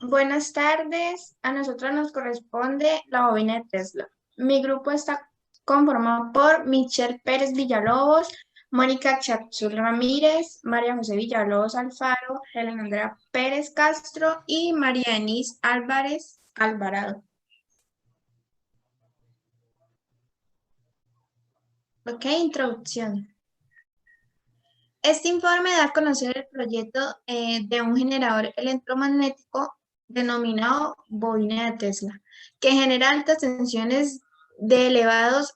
Buenas tardes, a nosotros nos corresponde la bobina de Tesla. Mi grupo está conformado por Michelle Pérez Villalobos, Mónica Chapsul Ramírez, María José Villalobos Alfaro, Helen Andrea Pérez Castro y María Denise Álvarez Alvarado. Ok, introducción. Este informe da a conocer el proyecto de un generador electromagnético denominado bobina de Tesla, que genera altas tensiones de elevados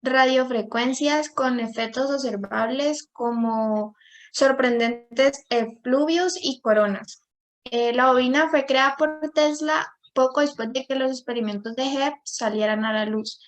radiofrecuencias con efectos observables como sorprendentes efluvios y coronas. La bobina fue creada por Tesla poco después de que los experimentos de Hertz salieran a la luz.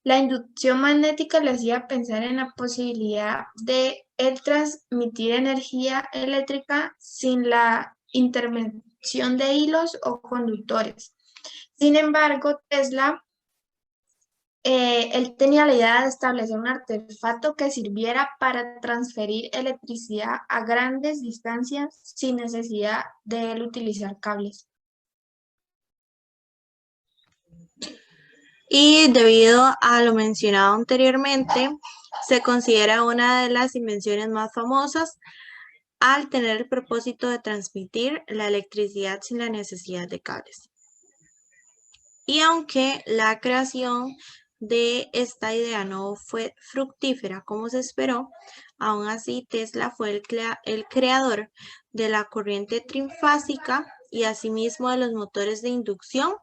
La inducción magnética le hacía pensar en la posibilidad de el transmitir energía eléctrica sin la intervención de hilos o conductores. Sin embargo, Tesla, él tenía la idea de establecer un artefacto que sirviera para transferir electricidad a grandes distancias sin necesidad de él utilizar cables. Y debido a lo mencionado anteriormente, se considera una de las invenciones más famosas al tener el propósito de transmitir la electricidad sin la necesidad de cables. Y aunque la creación de esta idea no fue fructífera como se esperó, aún así Tesla fue el creador de la corriente trifásica y asimismo de los motores de inducción,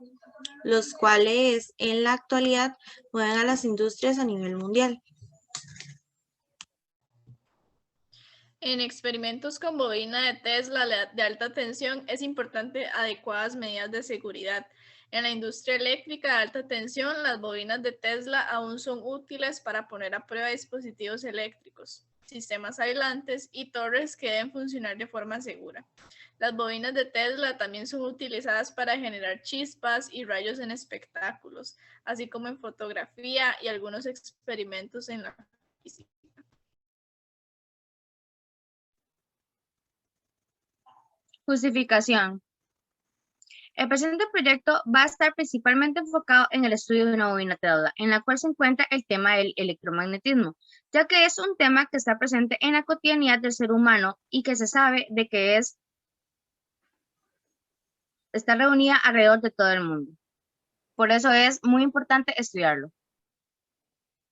los cuales en la actualidad mueven a las industrias a nivel mundial. En experimentos con bobina de Tesla de alta tensión es importante adecuadas medidas de seguridad. En la industria eléctrica de alta tensión, las bobinas de Tesla aún son útiles para poner a prueba dispositivos eléctricos, sistemas aislantes y torres que deben funcionar de forma segura. Las bobinas de Tesla también son utilizadas para generar chispas y rayos en espectáculos, así como en fotografía y algunos experimentos en la física. Justificación. El presente proyecto va a estar principalmente enfocado en el estudio de una bobina Tesla, en la cual se encuentra el tema del electromagnetismo, ya que es un tema que está presente en la cotidianidad del ser humano y que se sabe de que está reunida alrededor de todo el mundo. Por eso es muy importante estudiarlo.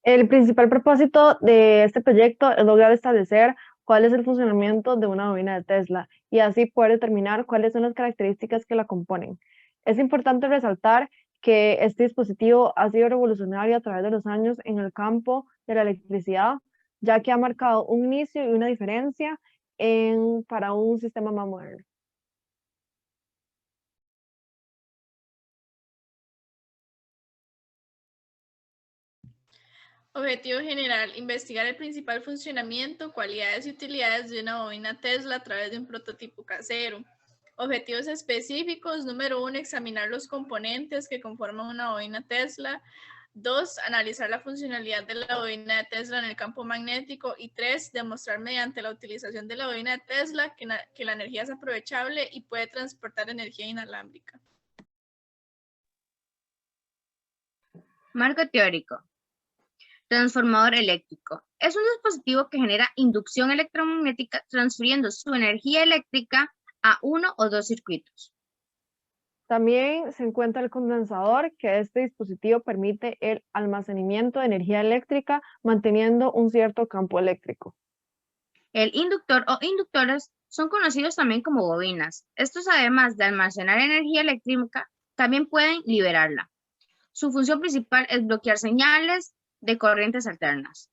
El principal propósito de este proyecto es lograr establecer cuál es el funcionamiento de una bobina de Tesla y así poder determinar cuáles son las características que la componen. Es importante resaltar que este dispositivo ha sido revolucionario a través de los años en el campo de la electricidad, ya que ha marcado un inicio y una diferencia para un sistema más moderno. Objetivo general: investigar el principal funcionamiento, cualidades y utilidades de una bobina Tesla a través de un prototipo casero. Objetivos específicos: número 1, examinar los componentes que conforman una bobina Tesla. 2, analizar la funcionalidad de la bobina de Tesla en el campo magnético. Y 3, demostrar mediante la utilización de la bobina de Tesla que la energía es aprovechable y puede transportar energía inalámbrica. Marco teórico. Transformador eléctrico. Es un dispositivo que genera inducción electromagnética transfiriendo su energía eléctrica a uno o dos circuitos. También se encuentra el condensador, que este dispositivo permite el almacenamiento de energía eléctrica manteniendo un cierto campo eléctrico. El inductor o inductores son conocidos también como bobinas. Estos, además de almacenar energía eléctrica, también pueden liberarla. Su función principal es bloquear señales de corrientes alternas.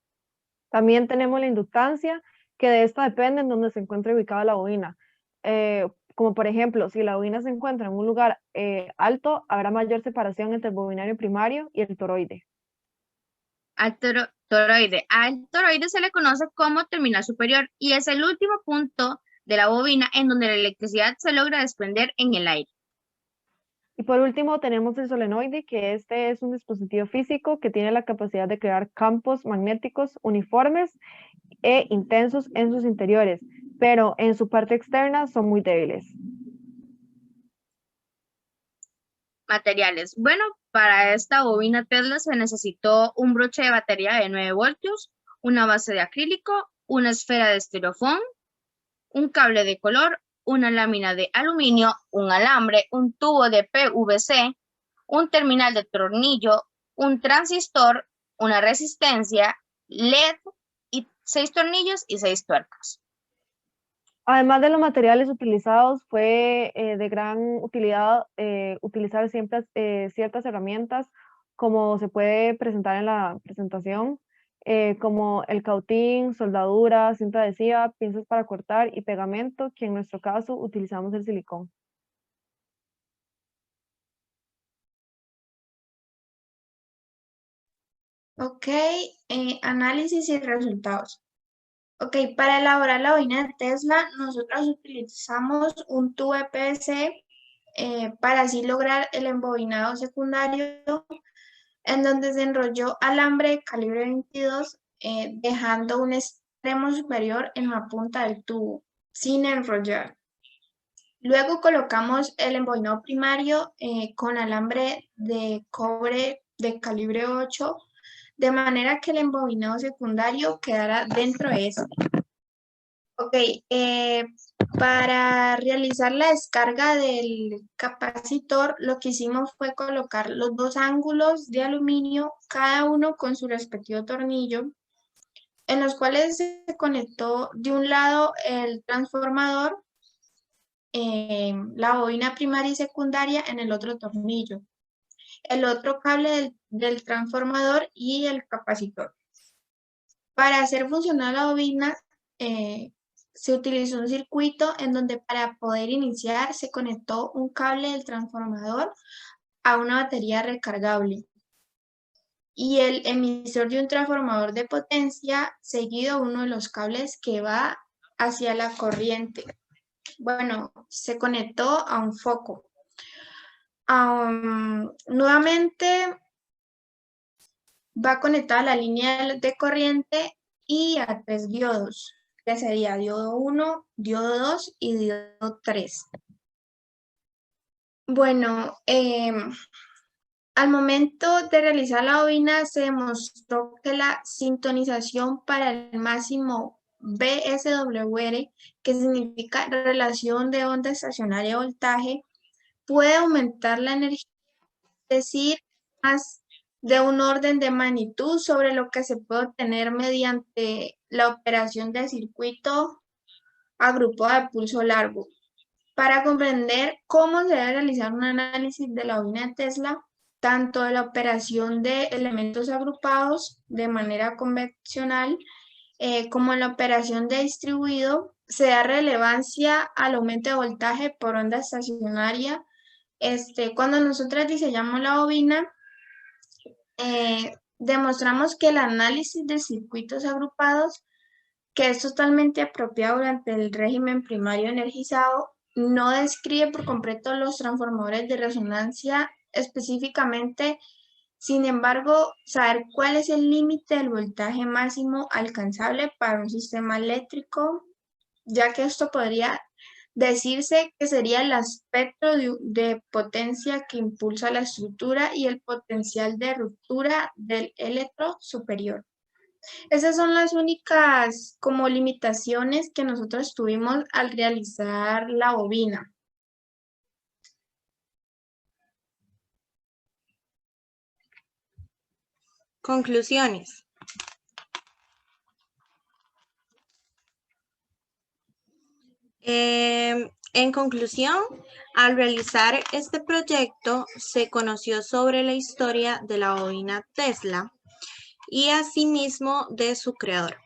También tenemos la inductancia, que de esta depende en donde se encuentre ubicada la bobina. Como por ejemplo, si la bobina se encuentra en un lugar alto, habrá mayor separación entre el bobinario primario y el toroide. Al toroide se le conoce como terminal superior y es el último punto de la bobina en donde la electricidad se logra desprender en el aire. Y por último tenemos el solenoide, que este es un dispositivo físico que tiene la capacidad de crear campos magnéticos uniformes e intensos en sus interiores, pero en su parte externa son muy débiles. Materiales. Bueno, para esta bobina Tesla se necesitó un broche de batería de 9 voltios, una base de acrílico, una esfera de estirofoam, un cable de color, una lámina de aluminio, un alambre, un tubo de PVC, un terminal de tornillo, un transistor, una resistencia, LED y 6 tornillos y 6 tuercas. Además de los materiales utilizados, fue de gran utilidad utilizar siempre ciertas herramientas, como se puede presentar en la presentación, como el cautín, soldadura, cinta adhesiva, pinzas para cortar y pegamento, que en nuestro caso utilizamos el silicón. Ok, análisis y resultados. Ok, para elaborar la bobina de Tesla, nosotros utilizamos un tubo de PVC para así lograr el embobinado secundario, en donde se enrolló alambre de calibre 22, dejando un extremo superior en la punta del tubo, sin enrollar. Luego colocamos el embobinado primario con alambre de cobre de calibre 8, de manera que el embobinado secundario quedara dentro de este. Ok, para realizar la descarga del capacitor, lo que hicimos fue colocar los dos ángulos de aluminio, cada uno con su respectivo tornillo, en los cuales se conectó de un lado el transformador, la bobina primaria y secundaria en el otro tornillo, el otro cable del transformador y el capacitor. Para hacer funcionar la bobina, se utilizó un circuito en donde para poder iniciar se conectó un cable del transformador a una batería recargable y el emisor de un transformador de potencia seguido a uno de los cables que va hacia la corriente. Bueno, se conectó a un foco. Nuevamente va conectada a la línea de corriente y a 3 diodos, que sería diodo 1, diodo 2 y diodo 3. Bueno, al momento de realizar la bobina se demostró que la sintonización para el máximo VSWR, que significa relación de onda estacionaria voltaje, puede aumentar la energía, es decir, más de un orden de magnitud sobre lo que se puede obtener mediante la operación del circuito agrupado de pulso largo. Para comprender cómo se debe realizar un análisis de la bobina de Tesla, tanto de la operación de elementos agrupados de manera convencional, como en la operación de distribuido, se da relevancia al aumento de voltaje por onda estacionaria. Cuando nosotros diseñamos la bobina, demostramos que el análisis de circuitos agrupados, que es totalmente apropiado durante el régimen primario energizado, no describe por completo los transformadores de resonancia específicamente. Sin embargo, saber cuál es el límite del voltaje máximo alcanzable para un sistema eléctrico, ya que esto podría decirse que sería el aspecto de potencia que impulsa la estructura y el potencial de ruptura del electro superior. Esas son las únicas como limitaciones que nosotros tuvimos al realizar la bobina. Conclusiones. En conclusión, al realizar este proyecto se conoció sobre la historia de la bobina Tesla y asimismo de su creador,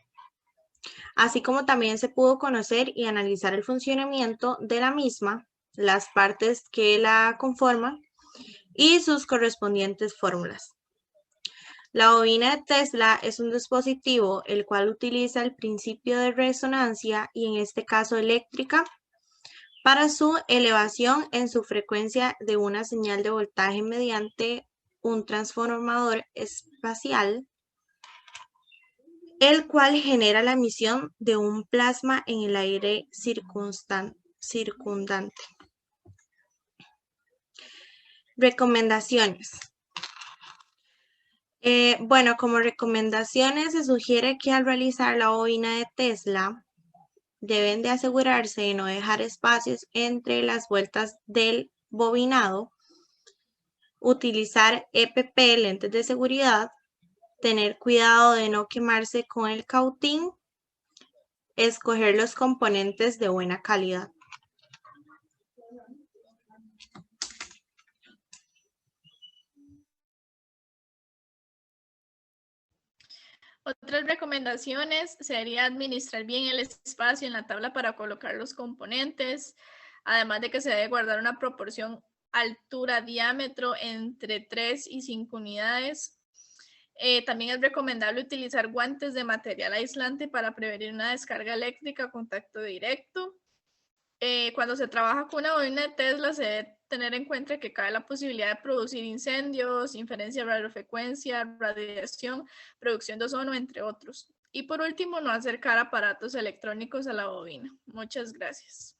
así como también se pudo conocer y analizar el funcionamiento de la misma, las partes que la conforman y sus correspondientes fórmulas. La bobina de Tesla es un dispositivo el cual utiliza el principio de resonancia y en este caso eléctrica para su elevación en su frecuencia de una señal de voltaje mediante un transformador espacial, el cual genera la emisión de un plasma en el aire circundante. Recomendaciones. Bueno, como recomendaciones se sugiere que al realizar la bobina de Tesla deben de asegurarse de no dejar espacios entre las vueltas del bobinado, utilizar EPP, lentes de seguridad, tener cuidado de no quemarse con el cautín, escoger los componentes de buena calidad. Otras recomendaciones sería administrar bien el espacio en la tabla para colocar los componentes, además de que se debe guardar una proporción altura-diámetro entre 3 y 5 unidades. También es recomendable utilizar guantes de material aislante para prevenir una descarga eléctrica a contacto directo. Cuando se trabaja con una bobina de Tesla se debe tener en cuenta que cabe la posibilidad de producir incendios, inferencia de radiofrecuencia, radiación, producción de ozono, entre otros. Y por último, no acercar aparatos electrónicos a la bobina. Muchas gracias.